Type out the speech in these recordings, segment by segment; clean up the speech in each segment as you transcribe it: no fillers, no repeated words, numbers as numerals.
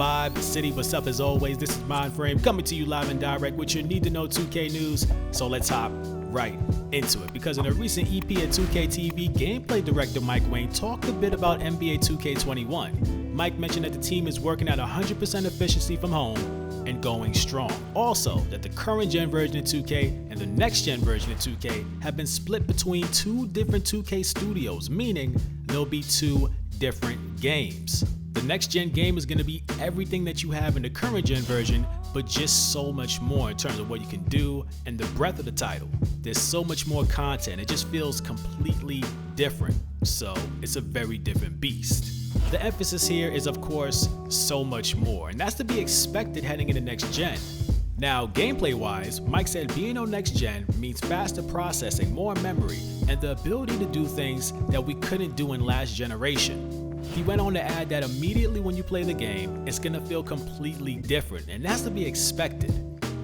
Vibe City? What's up? As always, this is MindFrame coming to you live and direct with your need to know 2K news. So let's hop right into it, because in a recent EP at 2K TV, gameplay director Mike Wayne talked a bit about NBA 2K21. Mike mentioned that the team is working at 100% efficiency from home and going strong. Also, that the current gen version of 2K and the next gen version of 2K have been split between two different 2K studios, meaning there'll be two different games. The next gen game is going to be everything that you have in the current gen version, but just so much more in terms of what you can do and the breadth of the title. There's so much more content, it just feels completely different. So it's a very different beast. The emphasis here is, of course, so much more, and that's to be expected heading into next gen. Now, gameplay wise, Mike said being on next gen means faster processing, more memory, and the ability to do things that we couldn't do in last generation. He went on to add that immediately when you play the game, it's gonna feel completely different, and that's to be expected.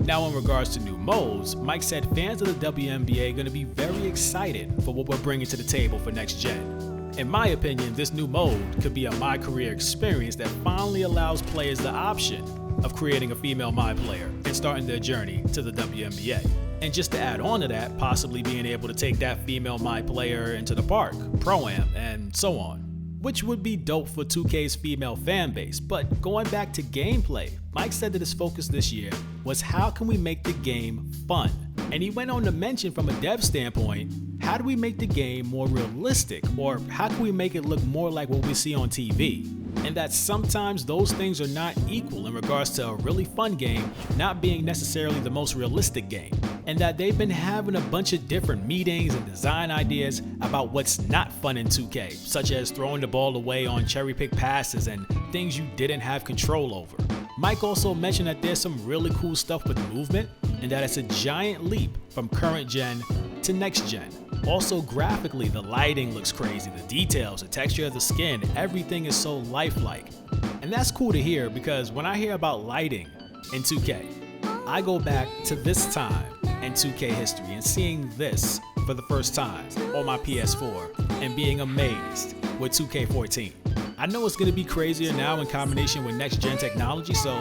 Now, in regards to new modes, Mike said fans of the WNBA are gonna be very excited for what we're bringing to the table for next gen. In my opinion, this new mode could be a My Career experience that finally allows players the option of creating a female My Player and starting their journey to the WNBA. And just to add on to that, possibly being able to take that female My Player into the park, Pro-Am, and so on, which would be dope for 2K's female fan base. But going back to gameplay, Mike said that his focus this year was how can we make the game fun? And he went on to mention from a dev standpoint, how do we make the game more realistic, or how can we make it look more like what we see on TV? And that sometimes those things are not equal in regards to a really fun game not being necessarily the most realistic game. And that they've been having a bunch of different meetings and design ideas about what's not fun in 2K, such as throwing the ball away on cherry-picked passes and things you didn't have control over. Mike also mentioned that there's some really cool stuff with movement, and that it's a giant leap from current gen to next gen. Also, graphically, the lighting looks crazy, the details, the texture of the skin, everything is so lifelike. And that's cool to hear, because when I hear about lighting in 2K, I go back to this time in 2K history and seeing this for the first time on my PS4 and being amazed with 2K14. I know it's going to be crazier now in combination with next gen technology, so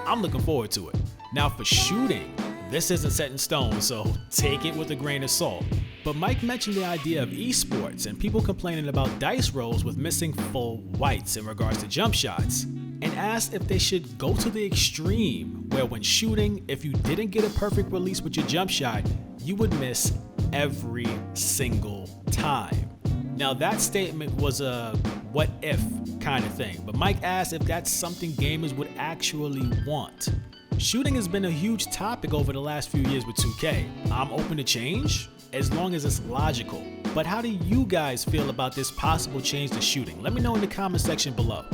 I'm looking forward to it. Now, for shooting, this isn't set in stone, so take it with a grain of salt. But Mike mentioned the idea of esports and people complaining about dice rolls with missing full whites in regards to jump shots, and asked if they should go to the extreme where when shooting, if you didn't get a perfect release with your jump shot, you would miss every single time. Now, that statement was a what if kind of thing, but Mike asked if that's something gamers would actually want. Shooting has been a huge topic over the last few years with 2K. I'm open to change, as long as it's logical. But how do you guys feel about this possible change to shooting? Let me know in the comment section below.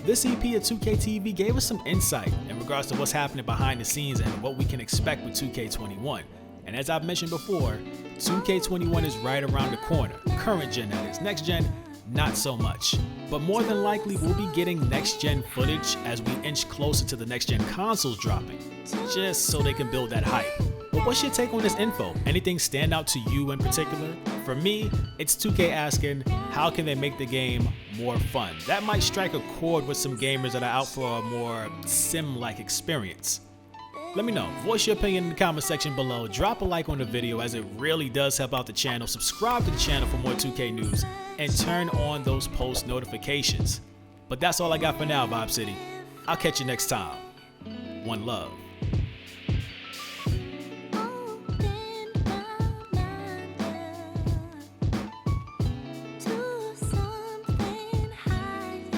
This EP at 2K TV gave us some insight in regards to what's happening behind the scenes and what we can expect with 2K21. And as I've mentioned before, 2K21 is right around the corner. Current gen, that is. Next gen, not so much. But more than likely, we'll be getting next gen footage as we inch closer to the next gen consoles dropping, just so they can build that hype. But what's your take on this info? Anything stand out to you in particular? For me, it's 2K asking, how can they make the game more fun? That might strike a chord with some gamers that are out for a more sim-like experience. Let me know. Voice your opinion in the comment section below. Drop a like on the video, as it really does help out the channel. Subscribe to the channel for more 2K news and turn on those post notifications. But that's all I got for now, Vibe City. I'll catch you next time. One love.